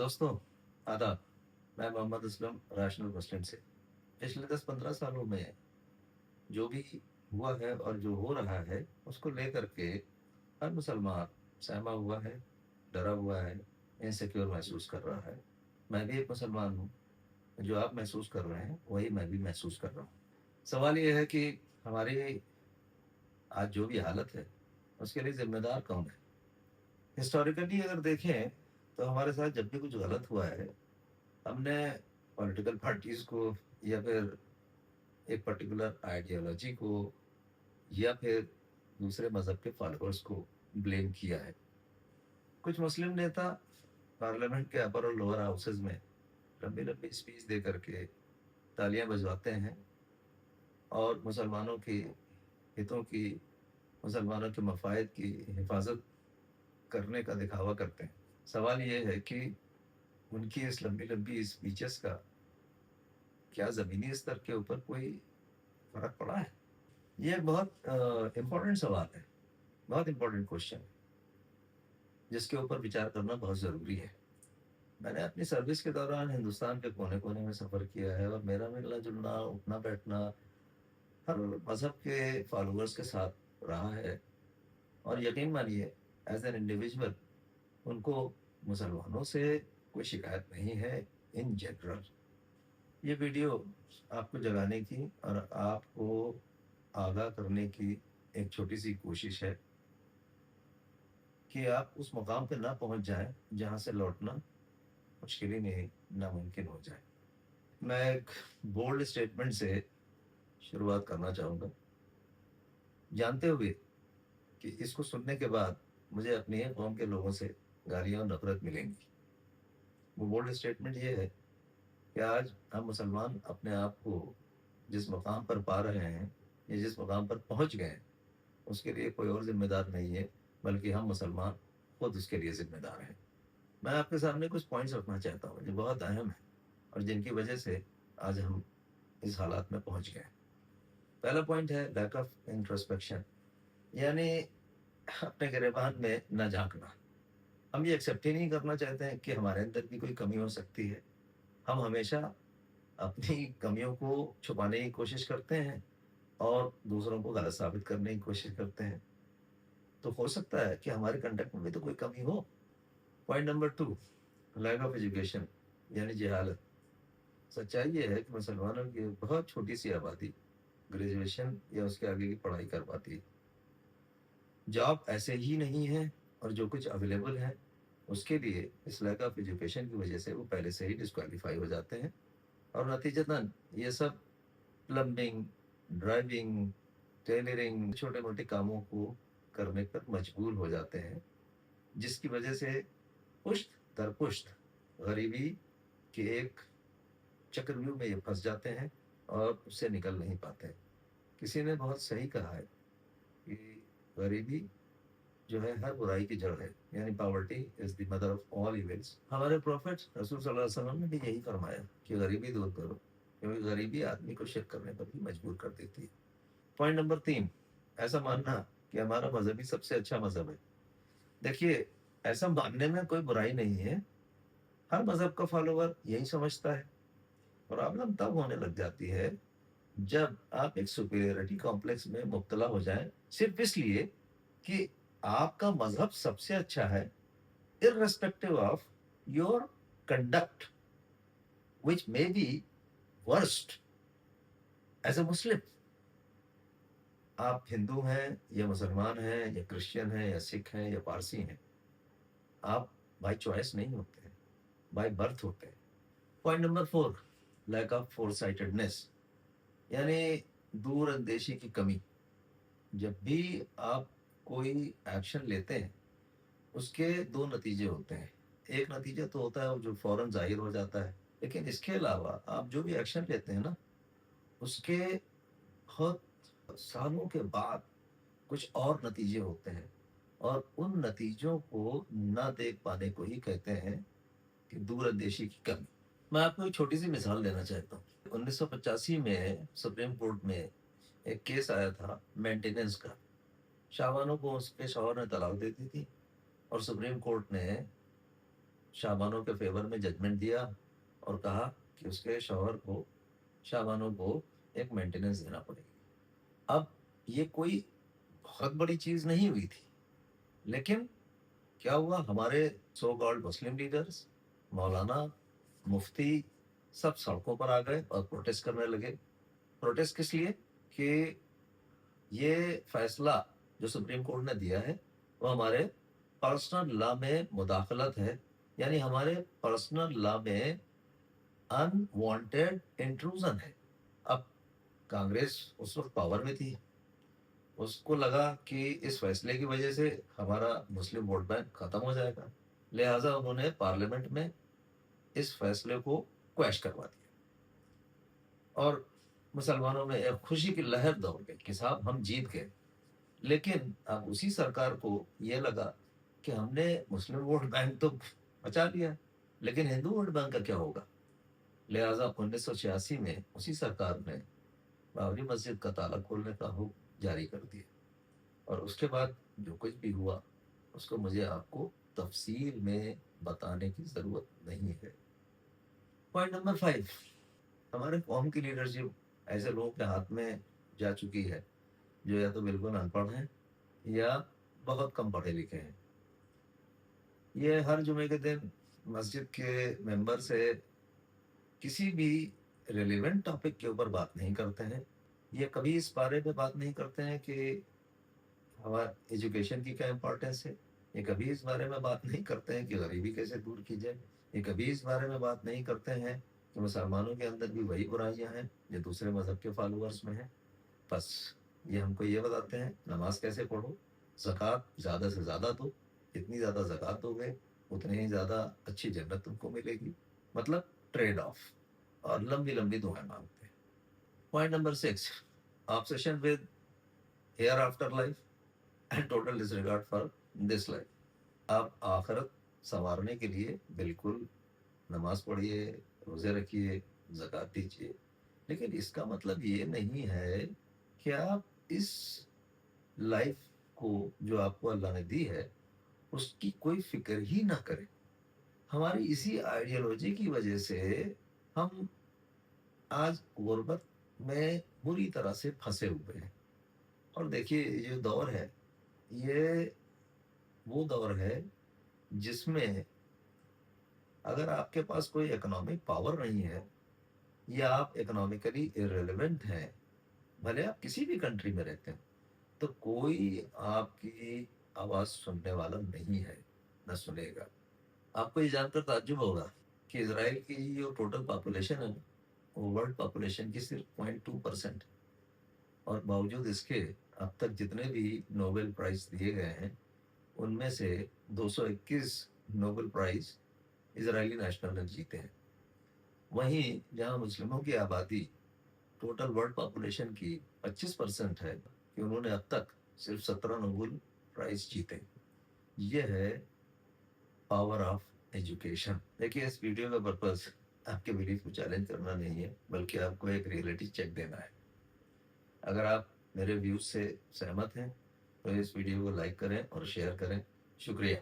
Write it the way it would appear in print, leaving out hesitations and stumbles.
दोस्तों, आदाब। मैं मोहम्मद असलम रैशनल मुस्लिम से। पिछले 10-15 सालों में जो भी हुआ है और जो हो रहा है उसको लेकर के हर मुसलमान सहमा हुआ है, डरा हुआ है, इनसिक्योर महसूस कर रहा है। मैं भी एक मुसलमान हूँ। जो आप महसूस कर रहे हैं वही मैं भी महसूस कर रहा हूँ। सवाल ये है कि हमारी आज जो भी हालत है उसके लिए जिम्मेदार कौन है? हिस्टोरिकली अगर देखें तो हमारे साथ जब भी कुछ गलत हुआ है, हमने पॉलिटिकल पार्टीज को या फिर एक पर्टिकुलर आइडियोलॉजी को या फिर दूसरे मज़हब के फॉलोअर्स को ब्लेम किया है। कुछ मुस्लिम नेता पार्लियामेंट के अपर और लोअर हाउसेज में लंबी लंबी स्पीच दे करके तालियां बजवाते हैं और मुसलमानों की हितों की, मुसलमानों के मफायद की हिफाजत करने का दिखावा करते हैं। सवाल ये है कि उनकी इस लंबी लंबी स्पीचेस का क्या ज़मीनी स्तर के ऊपर कोई फ़र्क पड़ा है? ये एक बहुत इम्पोर्टेंट सवाल है, बहुत इम्पोर्टेंट क्वेश्चन है, जिसके ऊपर विचार करना बहुत ज़रूरी है। मैंने अपनी सर्विस के दौरान हिंदुस्तान के कोने-कोने में सफ़र किया है और मेरा मिलना-जुलना, उठना-बैठना हर मज़हब के फॉलोअर्स के साथ रहा है और यकीन मानिए एज़ एन इंडिविजुअल उनको मुसलमानों से कोई शिकायत नहीं है इन जनरल। ये वीडियो आपको जगाने की और आपको आगाह करने की एक छोटी-सी कोशिश है कि आप उस मुकाम पे ना पहुँच जाएँ, जहाँ से लौटना मुश्किल ही नहीं, नामुमकिन हो जाए। मैं एक बोल्ड स्टेटमेंट से शुरुआत करना चाहूँगा, जानते हुए कि इसको सुनने के बाद मुझे अपनी ही कौम के लोगों से गालियाँ और नफ़रत मिलेंगी। वो बोल्ड स्टेटमेंट ये है कि आज हम मुसलमान अपने आप को जिस मुकाम पर पा रहे हैं या जिस मुकाम पर पहुँच गए हैं, उसके लिए कोई और ज़िम्मेदार नहीं है, बल्कि हम मुसलमान खुद उसके लिए ज़िम्मेदार हैं। मैं आपके सामने कुछ पॉइंट्स रखना चाहता हूँ जो बहुत अहम हैं और जिनकी वजह से आज हम इस हालात में पहुंच गए हैं। पहला पॉइंट है लैक ऑफ इंट्रोस्पेक्शन, यानी अपने गिरेबान में न झांकना। हम ये एक्सेप्ट ही नहीं करना चाहते हैं कि हमारे अंदर भी कोई कमी हो सकती है। हम हमेशा अपनी कमियों को छुपाने की कोशिश करते हैं और दूसरों को गलत साबित करने की कोशिश करते हैं। तो हो सकता है कि हमारे कंडक्ट में भी तो कोई कमी हो। Point number 2, lack of education, यानी जहालत। सच्चाई ये है कि मुसलमानों की एक बहुत छोटी सी आबादी ग्रेजुएशन या उसके आगे की पढ़ाई कर पाती है। जॉब ऐसे ही नहीं है और जो कुछ अवेलेबल है उसके लिए इस लैक ऑफ एजुकेशन की वजह से वो पहले से ही डिस्क्वालीफाई हो जाते हैं और नतीजतन ये सब प्लम्बिंग, ड्राइविंग, टेलरिंग, छोटे मोटे कामों को करने पर मजबूर हो जाते हैं, जिसकी वजह से पुश्त दर पुश्त गरीबी के एक चक्रव्यूह में ये फंस जाते हैं और उससे निकल नहीं पाते। किसी ने बहुत सही कहा है कि गरीबी जो है हर बुराई की जड़ है, यानी poverty is the mother of all evils. हमारे प्रॉफिट रसूल सल्लल्लाहु अलैहि वसल्लम ने भी यही फरमाया कि गरीबी दूर करो, क्योंकि गरीबी आदमी को शिरक करने पर भी मजबूर कर देती है। पॉइंट नंबर 3, ऐसा मानना कि हमारा मजहब ही सबसे अच्छा मजहब है। देखिए, ऐसा मानने में कोई बुराई नहीं है। हर मजहब का फॉलोवर यही समझता है। प्रॉब्लम तब होने लग जाती है जब आप एक सुपीरियरिटी कॉम्प्लेक्स में मुब्तला हो जाएं, सिर्फ इसलिए कि आपका मजहब सबसे अच्छा है, irrespective of your conduct which may be worst as a Muslim। आप हिंदू हैं या मुसलमान हैं या क्रिश्चियन हैं या सिख हैं या पारसी हैं, आप बाय चॉइस नहीं होते हैं, बाय बर्थ होते हैं। पॉइंट नंबर 4, लैक ऑफ फोरसाइटेडनेस, यानी दूर अंदेशी की कमी। जब भी आप कोई एक्शन लेते हैं उसके दो नतीजे होते हैं। एक नतीजा तो होता है वो जो फौरन जाहिर हो जाता है, लेकिन इसके अलावा आप जो भी एक्शन लेते हैं ना, उसके बहुत सालों के बाद कुछ और नतीजे होते हैं और उन नतीजों को ना देख पाने को ही कहते हैं कि दूरंदेशी की कमी। मैं आपको एक छोटी सी मिसाल देना चाहता हूँ। 1985 में सुप्रीम कोर्ट में एक केस आया था मेंटेनेंस का। शाहबानों को उसके शौहर ने तलाक दे दी थी और सुप्रीम कोर्ट ने शाहबानो के फेवर में जजमेंट दिया और कहा कि उसके शौहर को, शाहबानो को एक मेंटेनेंस देना पड़ेगी। अब ये कोई बहुत बड़ी चीज़ नहीं हुई थी, लेकिन क्या हुआ, हमारे सो कॉल्ड मुस्लिम लीडर्स, मौलाना, मुफ्ती, सब सड़कों पर आ गए और प्रोटेस्ट करने लगे। प्रोटेस्ट किस लिए? कि ये फैसला जो सुप्रीम कोर्ट ने दिया है वो हमारे पर्सनल लॉ में मुदाखलत है, यानी हमारे पर्सनल लॉ में अनवांटेड इंट्रूजन है। अब कांग्रेस उस वक्त पावर में थी, उसको लगा कि इस फैसले की वजह से हमारा मुस्लिम वोट बैंक खत्म हो जाएगा, लिहाजा उन्होंने पार्लियामेंट में इस फैसले को क्वैश करवा दिया और मुसलमानों में एक खुशी की लहर दौड़ गई कि साहब हम जीत गए। लेकिन अब उसी सरकार को ये लगा कि हमने मुस्लिम वोट बैंक तो बचा लिया, लेकिन हिंदू वोट बैंक का क्या होगा? लिहाजा 1986 में उसी सरकार ने बाबरी मस्जिद का ताला खोलने का हुक्म जारी कर दिया और उसके बाद जो कुछ भी हुआ उसको मुझे आपको तफसील में बताने की ज़रूरत नहीं है। पॉइंट नंबर 5, हमारे कौम की लीडरशिप ऐसे लोगों के हाथ में जा चुकी है जो या तो बिल्कुल अनपढ़ हैं या बहुत कम पढ़े लिखे हैं। ये हर जुमे के दिन मस्जिद के मेंबर से किसी भी रिलेवेंट टॉपिक के ऊपर बात नहीं करते हैं। ये कभी इस बारे में बात नहीं करते हैं कि हमारा एजुकेशन की क्या इम्पोर्टेंस है। ये कभी इस बारे में बात नहीं करते हैं कि गरीबी कैसे दूर की जाए। ये कभी इस बारे में बात नहीं करते हैं कि मुसलमानों के अंदर भी वही बुराइयां हैं जो दूसरे मज़हब के फॉलोअर्स में हैं। बस ये हमको ये बताते हैं नमाज कैसे पढ़ो, ज़कात ज़्यादा से ज़्यादा दो, जितनी ज़्यादा ज़कात दोगे उतनी ही ज़्यादा अच्छी जन्नत तुमको मिलेगी। मतलब ट्रेड ऑफ, और लंबी लंबी दुआएं मांगते हैं। Point number 6, obsession with hereafter life and total disregard for this life. आप आखिरत संवारने के लिए बिल्कुल नमाज पढ़िए, रोज़े रखिए, ज़कात दीजिए, लेकिन इसका मतलब ये नहीं है कि आप इस लाइफ को जो आपको अल्लाह ने दी है उसकी कोई फिक्र ही ना करें। हमारी इसी आइडियोलॉजी की वजह से हम आज गुर्बत में बुरी तरह से फंसे हुए हैं। और देखिए ये जो दौर है ये वो दौर है जिसमें अगर आपके पास कोई इकोनॉमिक पावर नहीं है या आप इकोनॉमिकली इररिलेवेंट हैं, भले आप किसी भी कंट्री में रहते हैं, तो कोई आपकी आवाज़ सुनने वाला नहीं है, न सुनेगा। आपको ये जानकर ताज्जुब होगा कि इज़राइल की जो टोटल पॉपुलेशन है ना, वो वर्ल्ड पॉपुलेशन की सिर्फ 0.2% और बावजूद इसके अब तक जितने भी नोबेल प्राइज़ दिए गए हैं उनमें से 221 नोबेल प्राइज़ इजरायली नेशनल ने जीते हैं। वहीं जहां मुस्लिमों की आबादी टोटल वर्ल्ड पॉपुलेशन की 25% है कि उन्होंने अब तक सिर्फ 17 नोबेल प्राइज जीते। ये है पावर ऑफ एजुकेशन। देखिए इस वीडियो का पर्पस आपके बिलीफ को चैलेंज करना नहीं है, बल्कि आपको एक रियलिटी चेक देना है। अगर आप मेरे व्यूज से सहमत हैं तो इस वीडियो को लाइक करें और शेयर करें। शुक्रिया।